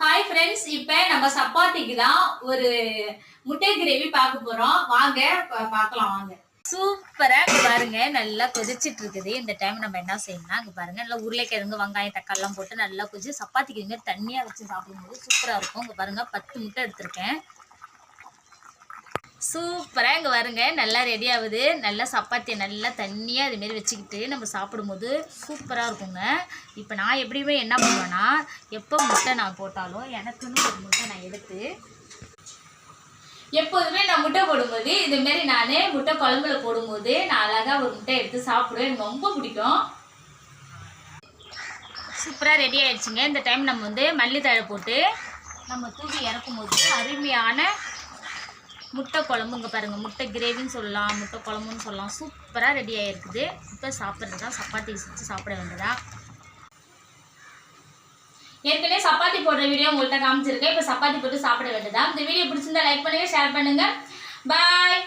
Hi friends, இப்போ நம்ம சப்பாத்திக்கு தான் ஒரு முட்டை கிரேவி பார்க்க போறோம். வாங்க பார்க்கலாம் வாங்க. சூப்பரா இங்க பாருங்க, நல்லா கொதிச்சிட்டு இருக்குது. இந்த டைம் நம்ம என்ன செய்யணும்னா, இங்க பாருங்க நல்லா உருளைக்கிழங்கு, வெங்காயம், தக்காளி எல்லாம் போட்டு நல்லா கொதிச்சு சப்பாத்திக்கு இந்த தண்ணியா வச்சு சாப்பிடும்போது சூப்பரா இருக்கும். இங்க பாருங்க 10 முட்டை எடுத்திருக்கேன். சூப்பராக இங்கே வருங்க, நல்லா ரெடி ஆகுது. நல்லா சப்பாத்தியை நல்லா தண்ணியாக இதுமாரி வச்சுக்கிட்டு நம்ம சாப்பிடும்போது சூப்பராக இருக்குங்க. இப்போ நான் எப்படியுமே என்ன பண்ணுவேன்னா, எப்போ முட்டை நான் போட்டாலும் எனக்குன்னு ஒரு முட்டை நான் எடுத்து எப்போதுமே நான் முட்டை போடும்போது இதுமாரி நான் முட்டை குழம்புல போடும்போது நான் அழகாக ஒரு முட்டை எடுத்து சாப்பிடுவேன். எனக்கு ரொம்ப பிடிக்கும். சூப்பராக ரெடி ஆகிடுச்சுங்க. இந்த டைம் நம்ம மல்லித்தழை போட்டு நம்ம தூக்கி இறக்கும் போது அருமையான முட்டை குழம்பு, இங்கே பாருங்கள், முட்டை கிரேவின்னு சொல்லலாம், முட்டை குழம்புன்னு சொல்லலாம். சூப்பராக ரெடி ஆகிருக்குது. இப்போ சாப்பிட்றது தான், சப்பாத்தி வச்சு சாப்பிட வேண்டியதா. ஏற்கனவே சப்பாத்தி போடுற வீடியோ உங்கள்கிட்ட காமிச்சிருக்கேன். இப்போ சப்பாத்தி போட்டு சாப்பிட வேண்டியதா. இந்த வீடியோ பிடிச்சிருந்தா லைக் பண்ணுங்கள், ஷேர் பண்ணுங்கள். பாய்.